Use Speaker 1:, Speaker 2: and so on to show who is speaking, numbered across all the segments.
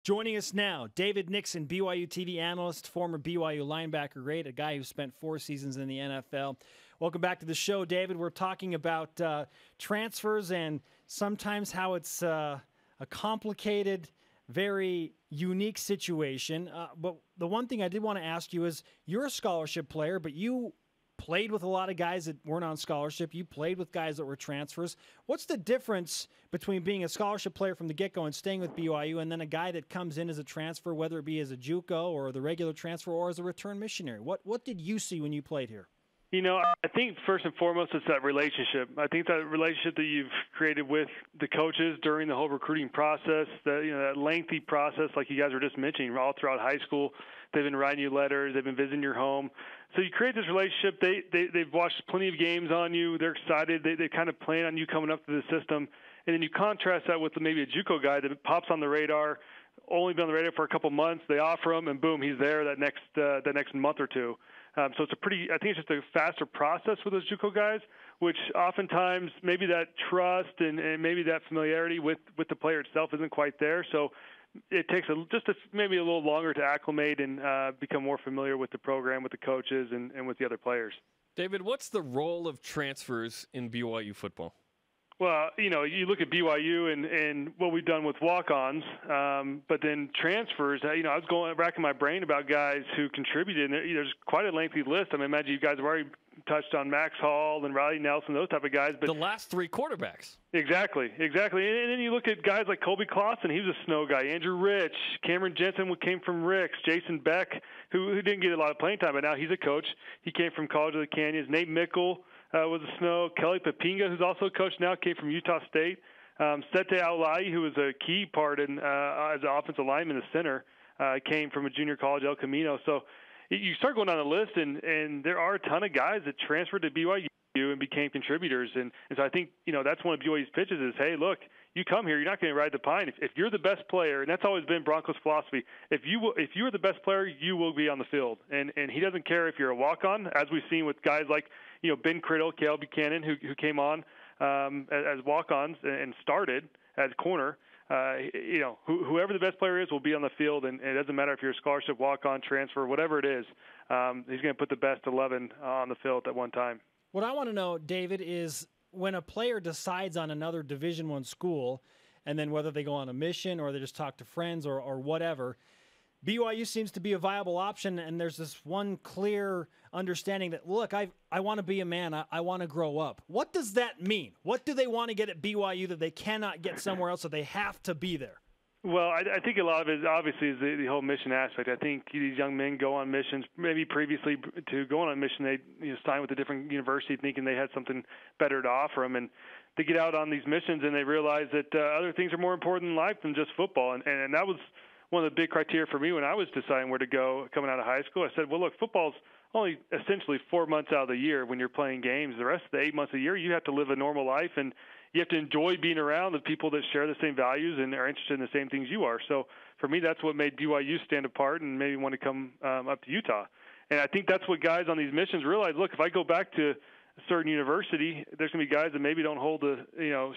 Speaker 1: Joining us now, David Nixon, BYU TV analyst, former BYU linebacker great, a guy who spent 4 seasons in the NFL. Welcome back to the show, David. We're talking about transfers and sometimes how it's a complicated, very unique situation. But the one thing I did want to ask you is, you're a scholarship player, but you played with a lot of guys that weren't on scholarship. You played with guys that were transfers. What's the difference between being a scholarship player from the get-go and staying with BYU and then a guy that comes in as a transfer, whether it be as a JUCO or the regular transfer or as a return missionary? What did you see when you played here?
Speaker 2: You know, I think first and foremost it's that relationship. I think that relationship that you've created with the coaches during the whole recruiting process, that lengthy process like you guys were just mentioning all throughout high school. They've been writing you letters. They've been visiting your home. So you create this relationship. They've watched plenty of games on you. They're excited. They kind of plan on you coming up to the system. And then you contrast that with maybe a JUCO guy that pops on the radar, only been on the radar for a couple months. They offer him, and boom, he's there that next month or two. So it's I think it's just a faster process with those JUCO guys, which oftentimes maybe that trust and maybe that familiarity with the player itself isn't quite there. So it takes maybe a little longer to acclimate and become more familiar with the program, with the coaches, and with the other players.
Speaker 3: David, what's the role of transfers in BYU football?
Speaker 2: Well, you look at BYU and what we've done with Walkons, but then transfers. I was racking my brain about guys who contributed. And there's quite a lengthy list. I mean, imagine you guys have already touched on Max Hall and Riley Nelson, those type of guys. But
Speaker 3: the last 3 quarterbacks. Exactly.
Speaker 2: And then you look at guys like Colby Clausen. He was a snow guy. Andrew Rich, Cameron Jensen came from Ricks. Jason Beck, who didn't get a lot of playing time, but now he's a coach. He came from College of the Canyons. Nate Mickle was a snow. Kelly Papinga, who's also a coach now, came from Utah State. Sete Aulai, who was a key part as an offensive lineman, the center, came from a junior college, El Camino. So you start going down the list, and there are a ton of guys that transferred to BYU and became contributors. And so I think, that's one of BYU's pitches is, hey, look, you come here, you're not going to ride the pine. If you're the best player, and that's always been Broncos' philosophy, if you are the best player, you will be on the field. And he doesn't care if you're a walk-on, as we've seen with guys like, Ben Criddle, Cale Buchanan, who came on as walk-ons and started as corner. Whoever the best player is will be on the field, and it doesn't matter if you're a scholarship, walk-on, transfer, whatever it is. He's going to put the best 11 on the field at one time.
Speaker 1: What I want to know, David, is when a player decides on another Division I school, and then whether they go on a mission or they just talk to friends or whatever, BYU seems to be a viable option, and there's this one clear understanding that, look, I want to be a man. I want to grow up. What does that mean? What do they want to get at BYU that they cannot get somewhere else, so they have to be there?
Speaker 2: Well, I think a lot of it obviously is the whole mission aspect. I think these young men go on missions. Maybe previously to going on a mission, they sign with a different university thinking they had something better to offer them. And they get out on these missions and they realize that other things are more important in life than just football. And that was one of the big criteria for me when I was deciding where to go coming out of high school. I said, well, look, football's only essentially 4 months out of the year when you're playing games. The rest of the 8 months of the year, you have to live a normal life, and you have to enjoy being around the people that share the same values and are interested in the same things you are. So for me, that's what made BYU stand apart and maybe want to come up to Utah. And I think that's what guys on these missions realize. Look, if I go back to a certain university, there's going to be guys that maybe don't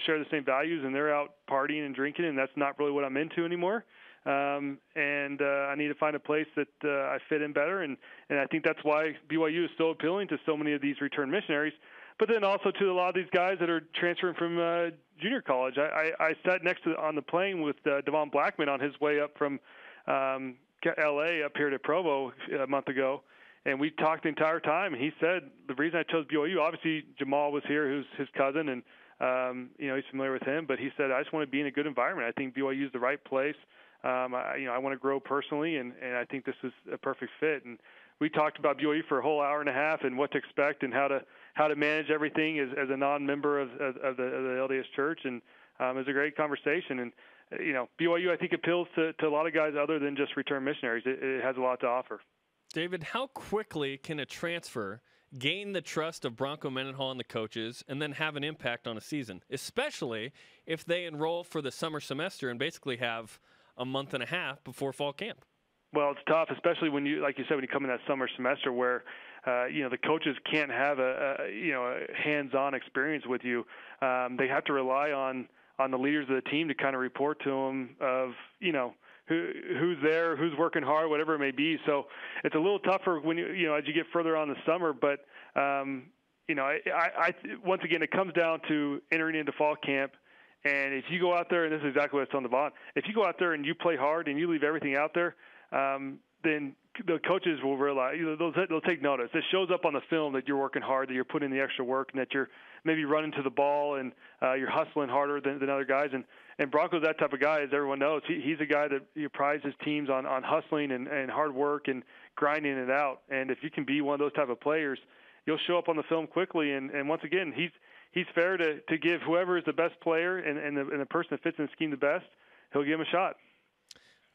Speaker 2: share the same values, and they're out partying and drinking, and that's not really what I'm into anymore. I need to find a place that I fit in better, and I think that's why BYU is so appealing to so many of these return missionaries. But then also to a lot of these guys that are transferring from junior college. I sat next to on the plane with Devon Blackman on his way up from L.A. up here to Provo a month ago, and we talked the entire time. And he said the reason I chose BYU, obviously Jamal was here, who's his cousin, and he's familiar with him. But he said, I just want to be in a good environment. I think BYU is the right place. I want to grow personally, and I think this is a perfect fit. And we talked about BYU for a whole hour and a half and what to expect and how to manage everything as a non-member of the LDS Church. And it was a great conversation. And BYU I think appeals to a lot of guys other than just return missionaries. It has a lot to offer.
Speaker 3: David, how quickly can a transfer gain the trust of Bronco Mendenhall and the coaches and then have an impact on a season, especially if they enroll for the summer semester and basically have a month and a half before fall camp?
Speaker 2: Well, it's tough, especially when you come in that summer semester where, the coaches can't have a hands-on experience with you. They have to rely on the leaders of the team to kind of report to them of, who's there, who's working hard, whatever it may be. So it's a little tougher when as you get further on the summer. But I once again, it comes down to entering into fall camp. And if you go out there, and this is exactly what it's on the bond, if you go out there and you play hard and you leave everything out there, then the coaches will realize, they'll take notice. It shows up on the film that you're working hard, that you're putting in the extra work, and that you're maybe running to the ball and you're hustling harder than other guys. And Bronco's that type of guy, as everyone knows. He's a guy that prides his teams on hustling and hard work and grinding it out. And if you can be one of those type of players, you'll show up on the film quickly. And once again, he's fair to give whoever is the best player and the person that fits in the scheme the best, he'll give him a shot.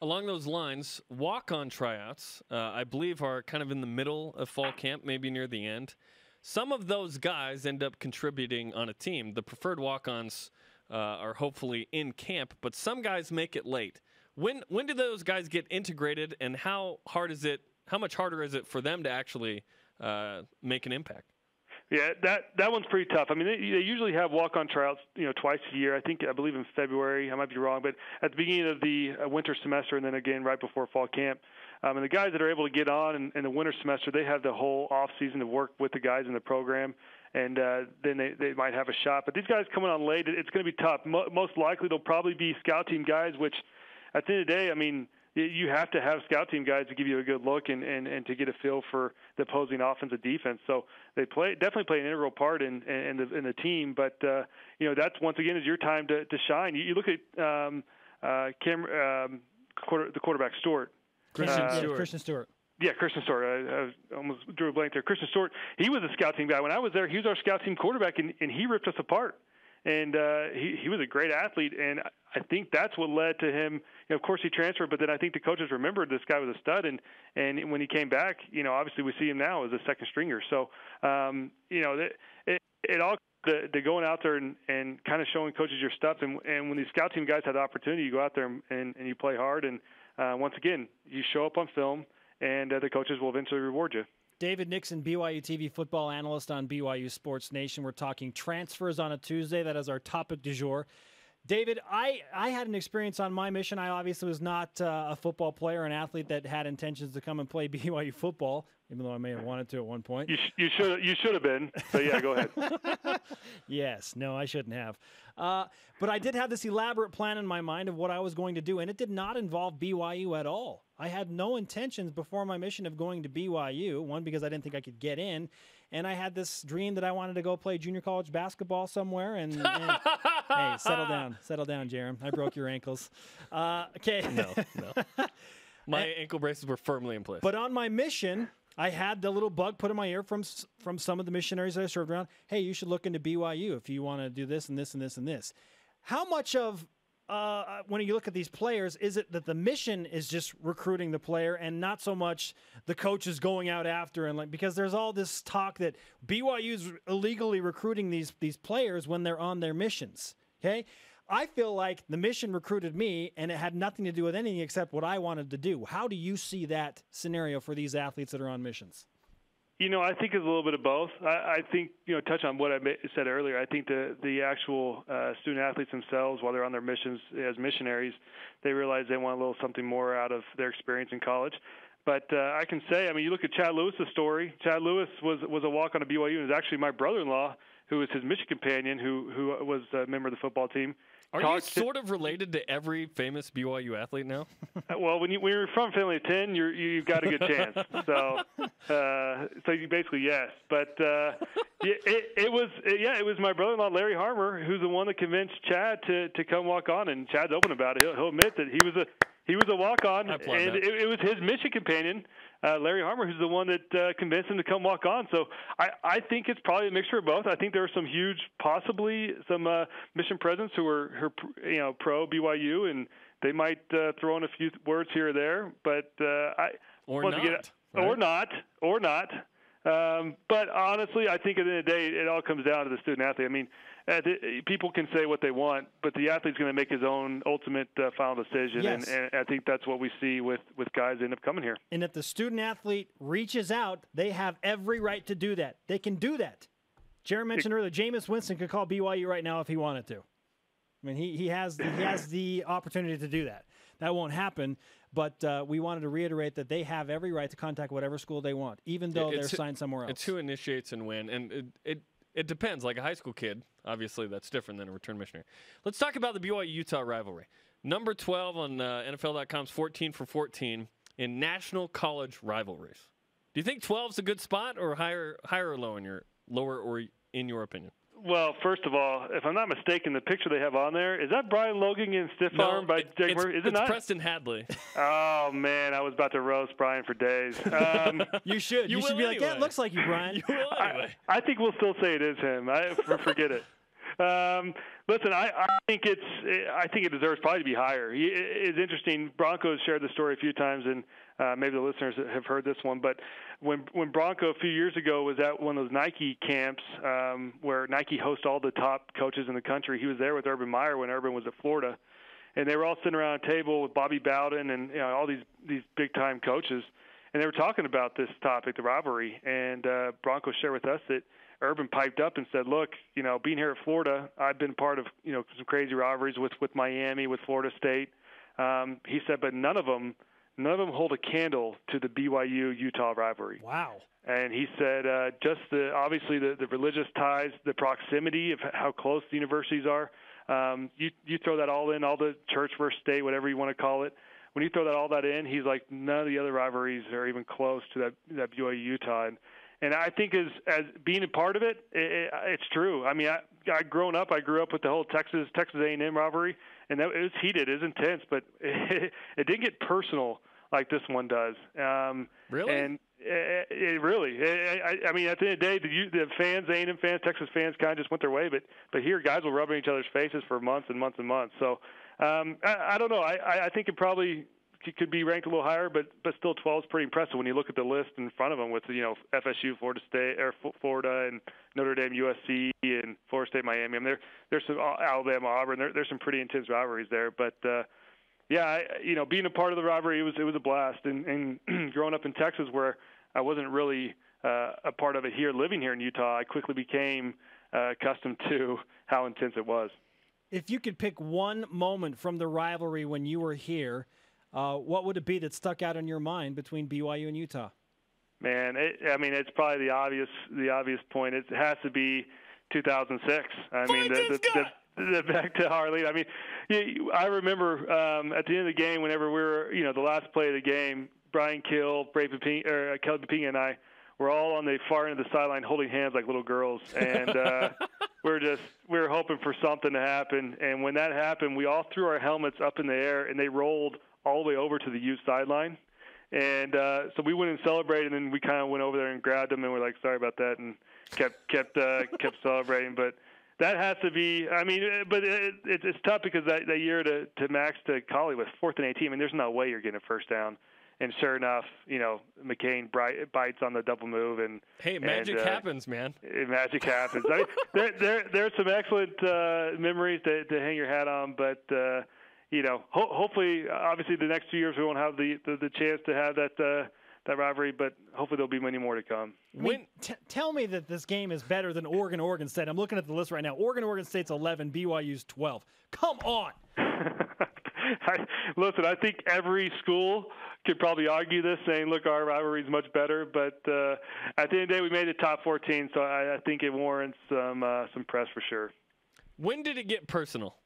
Speaker 3: Along those lines, walk-on tryouts, I believe, are kind of in the middle of fall camp, maybe near the end. Some of those guys end up contributing on a team. The preferred walk-ons are hopefully in camp, but some guys make it late. When do those guys get integrated, and how much harder is it for them to actually make an impact?
Speaker 2: Yeah, that one's pretty tough. I mean, they usually have walk-on tryouts, twice a year. I believe in February. I might be wrong, but at the beginning of the winter semester, and then again right before fall camp. And the guys that are able to get on in the winter semester, they have the whole off season to work with the guys in the program, and then they might have a shot. But these guys coming on late, it's going to be tough. Most likely, they'll probably be scout team guys, which at the end of the day, I mean, you have to have scout team guys to give you a good look and to get a feel for the opposing offense and defense. So they definitely play an integral part in the team. But that's once again is your time to shine. You look at the quarterback Stewart,
Speaker 1: Christian Stewart.
Speaker 2: Yeah, Christian Stewart. I almost drew a blank there. Christian Stewart. He was a scout team guy when I was there. He was our scout team quarterback, and he ripped us apart. And he was a great athlete, and I think that's what led to him. Of course, he transferred, but then I think the coaches remembered this guy was a stud, and when he came back, obviously we see him now as a second stringer. So, it all the going out there and kind of showing coaches your stuff, and when these scout team guys have the opportunity, you go out there and you play hard, and once again, you show up on film, and the coaches will eventually reward you.
Speaker 1: David Nixon, BYU TV football analyst on BYU Sports Nation. We're talking transfers on a Tuesday. That is our topic du jour. David, I had an experience on my mission. I obviously was not a football player, an athlete that had intentions to come and play BYU football, even though I may have wanted to at one point.
Speaker 2: You should have been. So, yeah, go ahead.
Speaker 1: Yes. No, I shouldn't have. But I did have this elaborate plan in my mind of what I was going to do, and it did not involve BYU at all. I had no intentions before my mission of going to BYU, one, because I didn't think I could get in, and I had this dream that I wanted to go play junior college basketball somewhere, and hey, settle down, Jerem. I broke your ankles. Okay.
Speaker 3: No. My ankle braces were firmly in place.
Speaker 1: But on my mission, I had the little bug put in my ear from some of the missionaries that I served around. Hey, you should look into BYU if you want to do this and this and this and this. How much of when you look at these players, is it that the mission is just recruiting the player and not so much the coach is going out after and because there's all this talk that BYU is illegally recruiting these players when they're on their missions. Okay, I feel like the mission recruited me and it had nothing to do with anything except what I wanted to do. How do you see that scenario for these athletes that are on missions?
Speaker 2: I think it's a little bit of both. I think, touch on what I said earlier. I think the actual student athletes themselves, while they're on their missions as missionaries, they realize they want a little something more out of their experience in college. But I can say, you look at Chad Lewis's story. Chad Lewis was a walk-on at BYU, and it was actually my brother-in-law, who was his mission companion, who was a member of the football team.
Speaker 3: Are you sort of related to every famous BYU athlete now?
Speaker 2: Well, when you're from a family of 10, you've got a good chance. So you basically yes. But it was my brother-in-law Larry Harmer who's the one that convinced Chad to come walk on, and Chad's open about it. He'll admit that he was a walk-on, and it was his mission companion, Larry Harmer, who's the one that convinced him to come walk on. So I think it's probably a mixture of both. I think there are some possibly some mission presidents who are pro BYU, and they might throw in a few words here or there, but or not. But honestly, I think at the end of the day, it all comes down to the student athlete. People can say what they want, but the athlete's going to make his own ultimate final decision, yes. and I think that's what we see with guys that end up coming here. And
Speaker 1: if the student athlete reaches out, they have every right to do that. They can do that. Jared mentioned earlier, Jameis Winston could call BYU right now if he wanted to. He has the opportunity to do that. that won't happen. But we wanted to reiterate that they have every right to contact whatever school they want, even though they're signed somewhere else.
Speaker 3: It's who initiates and when, and it depends. Like a high school kid, obviously that's different than a return missionary. Let's talk about the BYU Utah rivalry. Number 12 on NFL.com's 14 for 14 in national college rivalries. Do you think 12 is a good spot, or higher or lower, or in your opinion?
Speaker 2: Well, first of all, if I'm not mistaken, the picture they have on there, is that Brian Logan in stiff arm by Jake Murphy? Is it not?
Speaker 3: It's Preston Hadley.
Speaker 2: Oh, man, I was about to roast Brian for days.
Speaker 1: You should. You should be like, yeah, it looks like you, Brian.
Speaker 3: You will anyway.
Speaker 2: I think we'll still say it is him. Forget it. Listen, I think it deserves probably to be higher. It's interesting. Broncos shared the story a few times, and maybe the listeners have heard this one. But when Bronco a few years ago was at one of those Nike camps where Nike hosts all the top coaches in the country, he was there with Urban Meyer when Urban was at Florida, and they were all sitting around a table with Bobby Bowden and all these big time coaches, and they were talking about this topic, the rivalry. And Bronco shared with us that Urban piped up and said, look, being here at Florida, I've been part of, some crazy rivalries with Miami, with Florida State. He said, but none of them hold a candle to the BYU Utah rivalry.
Speaker 1: Wow.
Speaker 2: And he said, just obviously the religious ties, the proximity of how close the universities are. You throw that all in, all the church versus state, whatever you want to call it. When you throw all that in, he's like, none of the other rivalries are even close to that BYU Utah. And I think as being a part of it, it's true. I mean, I grew up with the whole Texas A&M rivalry, and it was heated, it was intense, but it didn't get personal like this one does.
Speaker 3: Really?
Speaker 2: And it really. I mean, at the end of the day, the fans, A&M fans, Texas fans, kind of just went their way. But here, guys were rubbing each other's faces for months and months and months. So I don't know. I think it probably could be ranked a little higher, but still 12 is pretty impressive when you look at the list in front of them with FSU, Florida State, or Florida, and Notre Dame, USC, and Florida State, Miami. I mean, there's some Alabama, Auburn. There's some pretty intense rivalries there. But yeah, being a part of the rivalry, it was a blast. And growing up in Texas, where I wasn't really a part of it here, living here in Utah, I quickly became accustomed to how intense it was.
Speaker 1: If you could pick one moment from the rivalry when you were here, what would it be that stuck out in your mind between BYU and Utah?
Speaker 2: Man, it's probably the obvious point. It has to be 2006. I mean, the back to Harley. I mean, I remember at the end of the game, whenever we were, the last play of the game, Brian Kill, Kelly Papinga, and I were all on the far end of the sideline holding hands like little girls, and we were hoping for something to happen. And when that happened, we all threw our helmets up in the air, and they rolled all the way over to the Ute sideline. And so we went and celebrated, and then we kind of went over there and grabbed them, and we're like, sorry about that, and kept celebrating. But that has to be, I mean, but it's tough because that year to Max to Collie was 4th and 18. I mean, there's no way you're getting a first down. And sure enough, McCain bites on the double move, and
Speaker 3: hey, magic happens, man.
Speaker 2: Magic happens. I mean, there's some excellent memories to hang your hat on, but hopefully, obviously, the next 2 years we won't have the chance to have that rivalry, but hopefully there'll be many more to come.
Speaker 1: Tell me that this game is better than Oregon State. I'm looking at the list right now. Oregon State's 11, BYU's 12. Come on.
Speaker 2: Listen, I think every school could probably argue this, saying, look, our rivalry is much better. But at the end of the day, we made the top 14, so I think it warrants some press for sure.
Speaker 3: When did it get personal?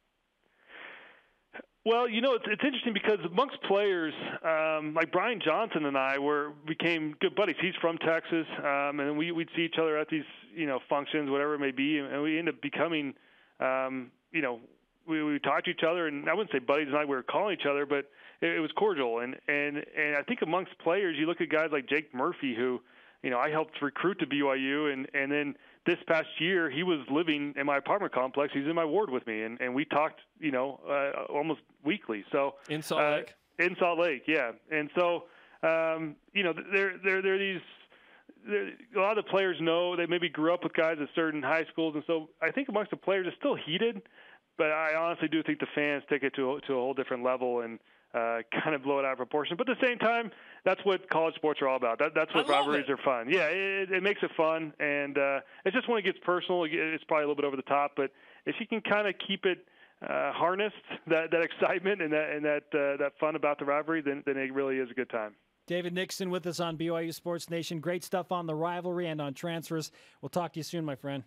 Speaker 2: Well, it's interesting because amongst players, like Brian Johnson and I became good buddies. He's from Texas, and then we'd see each other at these, functions, whatever it may be, and we ended up becoming, we talked to each other, and I wouldn't say buddies and we were calling each other, but it was cordial. And I think amongst players, you look at guys like Jake Murphy, who, I helped recruit to BYU, and then this past year he was living in my apartment complex. He's in my ward with me, and we talked, almost weekly. So
Speaker 3: in Salt Lake.
Speaker 2: In Salt Lake, yeah. And so, there are these. A lot of the players know they maybe grew up with guys at certain high schools, and so I think amongst the players it's still heated. But I honestly do think the fans take it to a whole different level and kind of blow it out of proportion. But at the same time, that's what college sports are all about. That's what rivalries are fun. Yeah, it makes it fun. And it's just when it gets personal, it's probably a little bit over the top. But if you can kind of keep it harnessed that excitement and that fun about the rivalry, then it really is a good time.
Speaker 1: David Nixon with us on BYU Sports Nation. Great stuff on the rivalry and on transfers. We'll talk to you soon, my friend.